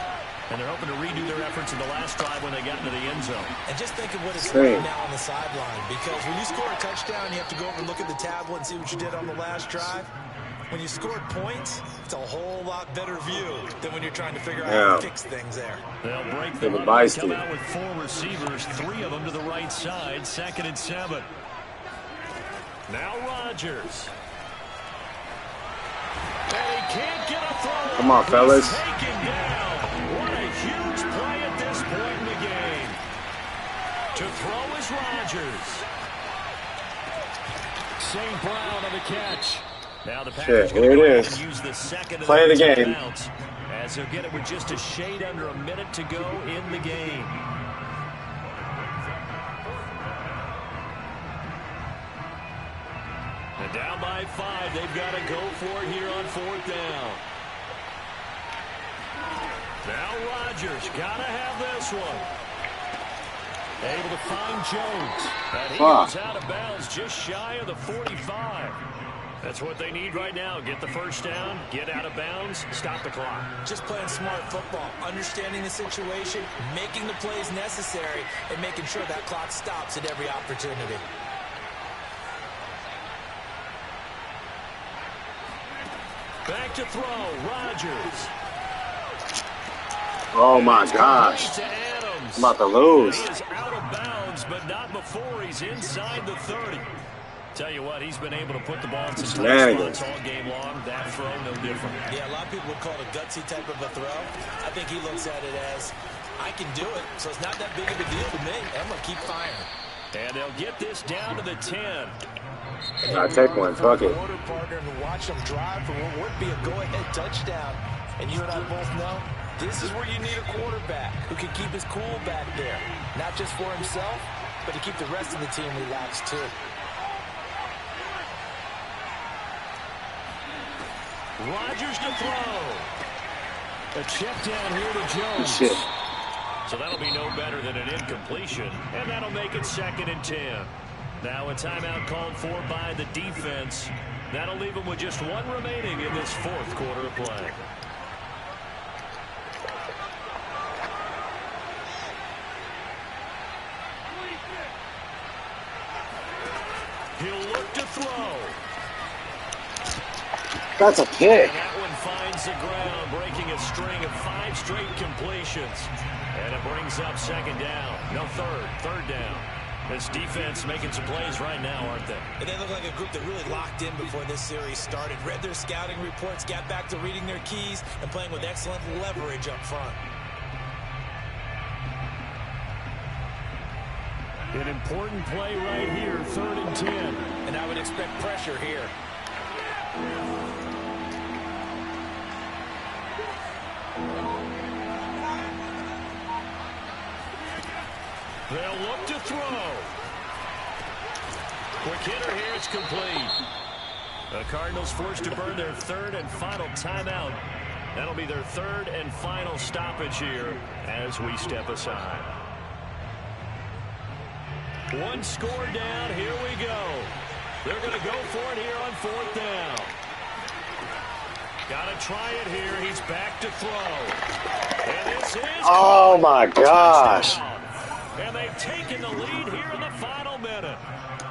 And they're hoping to redo their efforts in the last drive when they got into the end zone. And just think of what it's like now on the sideline. Because when you score a touchdown, you have to go over and look at the tablet and see what you did on the last drive. When you scored points, it's a whole lot better view than when you're trying to figure out how to fix things there. They'll break them up and come out with 4 receivers, 3 of them to the right side, 2nd and 7. Now Rodgers. And he can't get a throw. Come on, fellas. He's taken down. What a huge play at this point in the game. To throw is Rodgers. St. Brown on the catch. Now the Packers here it is. use the second Play of the game. as they'll get it with just a shade under a minute to go in the game. And down by 5, they've got to go for it here on 4th down. Now Rodgers got to have this one. Able to find Jones. And he goes out of bounds just shy of the 45. That's what they need right now. Get the first down, get out of bounds, stop the clock. Just playing smart football, understanding the situation, making the plays necessary, and making sure that clock stops at every opportunity. Back to throw, Rodgers. Oh, my gosh. I'm about to lose. He is out of bounds, but not before he's inside the 30. Tell you what, he's been able to put the ball in some tight spots all game long. That throw, no different. Yeah, a lot of people would call it a gutsy type of a throw. I think he looks at it as, I can do it, so it's not that big of a deal to me. I'm going to keep firing. And they'll get this down to the 10. I take one, fuck it. Partner and watch them drive for what would be a go-ahead touchdown. And you and I both know This is where you need a quarterback who can keep his cool back there. Not just for himself, but to keep the rest of the team relaxed too. Rodgers to throw. A check down here to Jones. Shit. So that'll be no better than an incompletion, and that'll make it 2nd and 10. Now a timeout called for by the defense. That'll leave them with just 1 remaining in this 4th quarter of play. He'll look to throw. That's a pick. And that one finds the ground, breaking a string of 5 straight completions. And it brings up 2nd down. No, 3rd down. This defense making some plays right now, aren't they? And they look like a group that really locked in before this series started. Read their scouting reports, got back to reading their keys, and playing with excellent leverage up front. An important play right here, 3rd and 10. And I would expect pressure here. They'll look to throw. Quick hitter here, it's complete. The Cardinals forced to burn their 3rd and final timeout. That'll be their 3rd and final stoppage here as we step aside. 1 score down, here we go. They're going to go for it here on 4th down. Got to try it here. He's back to throw. And this is... Oh, my gosh. And they've taken the lead here in the final minute.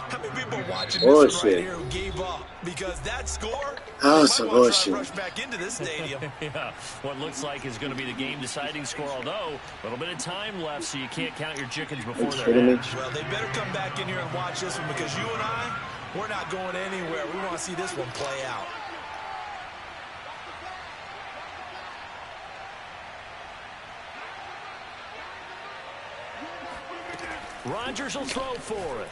How many people watching this one right here who gave up? Because that score, That was some bullshit. rush back into this stadium. Yeah, what looks like is going to be the game-deciding score, although a little bit of time left, so you can't count your chickens before they're hatched. Well, they better come back in here and watch this one because you and I, we're not going anywhere. We want to see this one play out. Rodgers will throw for it.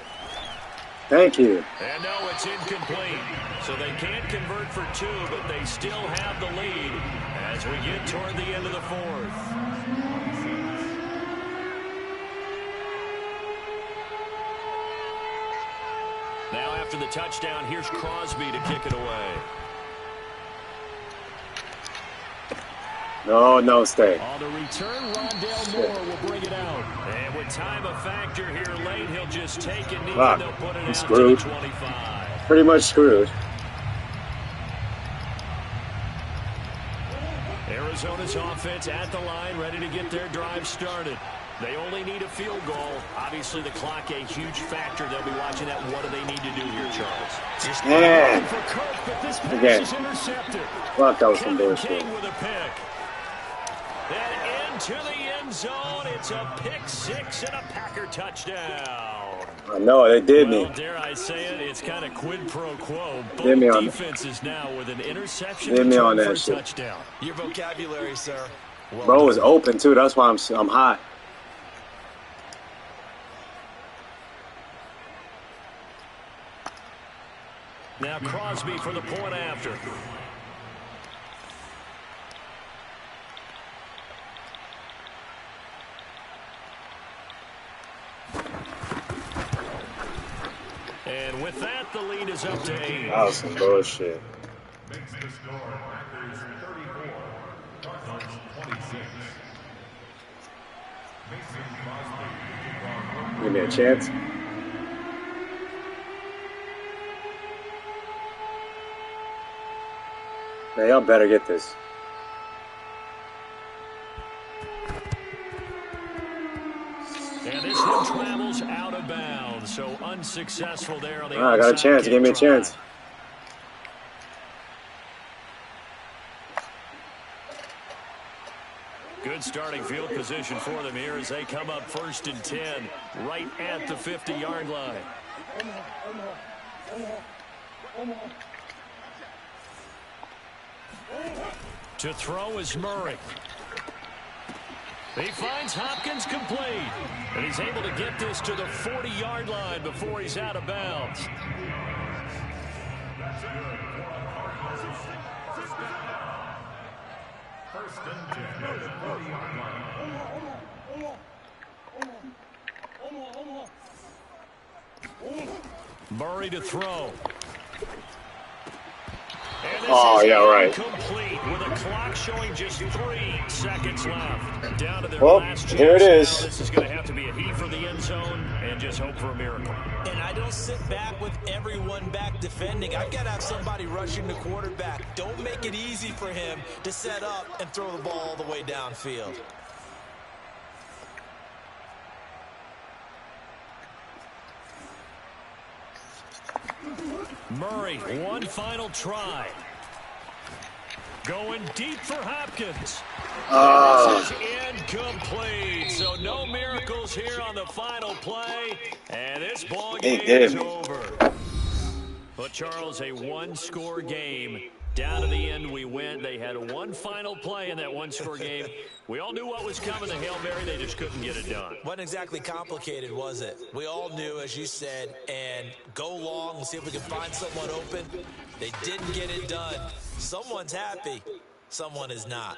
Thank you. And no, it's incomplete. So they can't convert for 2, but they still have the lead as we get toward the end of the 4th. Now after the touchdown, here's Crosby to kick it away. No, stay. On the return, Rondale Moore will bring it out. And with time a factor here late, he'll just take a knee Ah, and they'll put it out screwed. to the 25. Pretty much screwed. Arizona's offense at the line, ready to get their drive started. They only need a field goal. Obviously, the clock a huge factor. They'll be watching that. What do they need to do here, Charles? Man. For Kirk, but this pass Okay. is intercepted. Fuck, that was some Kevin bullshit. King with a pick. And into the end zone. It's a pick 6 and a Packer touchdown. I know, they did Well, me. dare I say it, it's kind of quid pro quo. Did me Both on defenses now with an interception Did me on return that for a shit. touchdown. Your vocabulary, sir. Well Bro done. was open, too. That's why I'm hot. Now Crosby for the point after. And with that, the lead is up to 8. That was some bullshit. Makes the score Packers 34, Cardinals 26. Mason Crosby to kick off. Give me a chance. Man, y'all better get this. And this one travels out of bounds, so unsuccessful there on the I got a onside chance. kick Give me a try. chance. Good starting field position for them here as they come up 1st and 10, right at the 50-yard line. To throw is Murray. He finds Hopkins complete, and he's able to get this to the 40-yard line before he's out of bounds. First and 10 at the 40-yard line. Murray to throw. And this Oh, is yeah, right. incomplete with a clock showing just 3 seconds left. Down to their Well, last chance. here it is. Now this is going to have to be a heave for the end zone and just hope for a miracle. And I don't sit back with everyone back defending. I've got to have somebody rushing the quarterback. Don't make it easy for him to set up and throw the ball all the way downfield. Murray, one final try. Going deep for Hopkins. This is incomplete. So no miracles here on the final play. And this ball game is over. But, Charles, a one-score game. Down to the end we went. They had one final play in that one-score game. We all knew what was coming, the Hail Mary. They just couldn't get it done. Wasn't exactly complicated, was it? We all knew, as you said, and go long and see if we can find someone open. They didn't get it done. Someone's happy. Someone is not.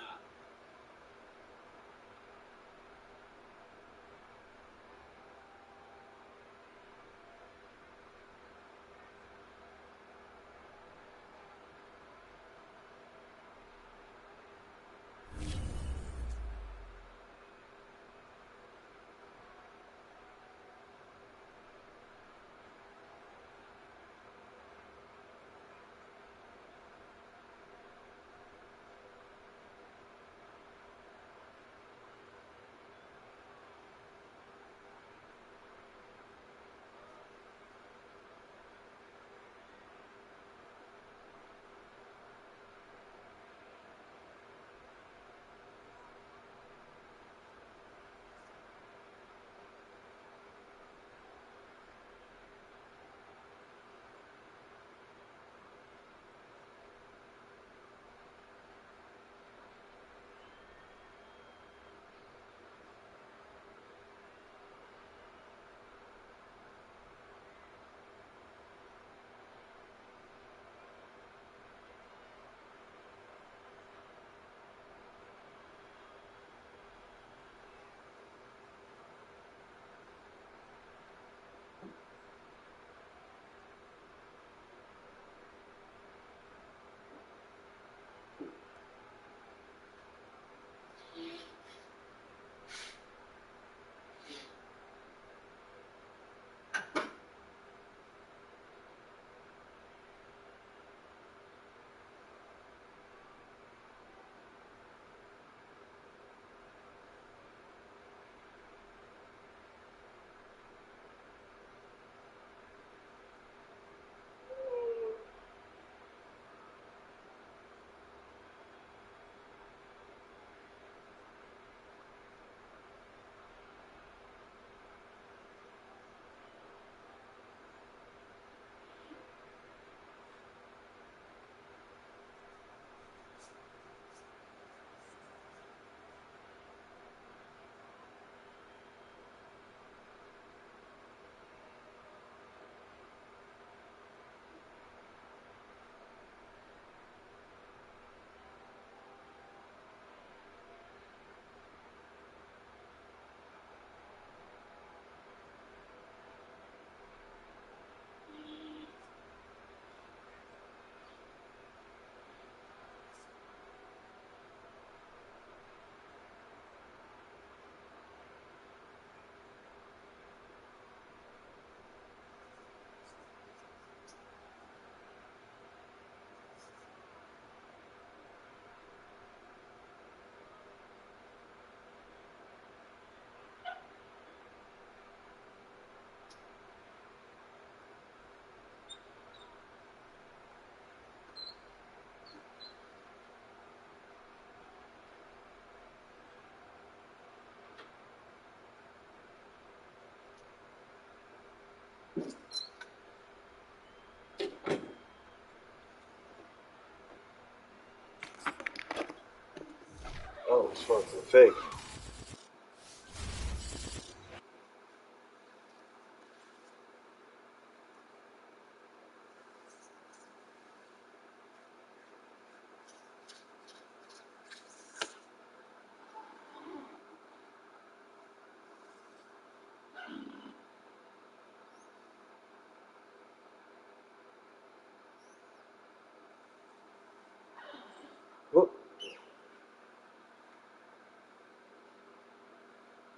Oh, it's fucking fake.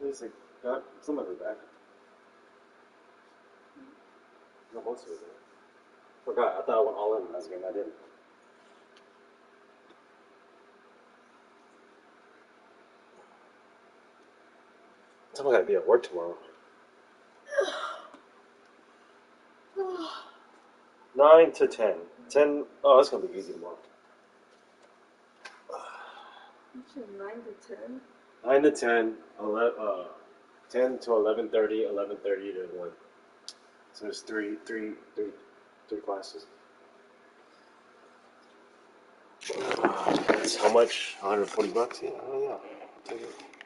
least I got some of it back. No, most of it. Forgot. I thought I went all in last game. I didn't. I gotta be at work tomorrow. 9 to 10. 10. Oh, that's gonna be easy tomorrow. You said 9 to 10? 9 to 10. 10 to 11:30. 11:30 to 1. So there's three classes. That's how much? $140? Yeah. Oh yeah. I'll take it.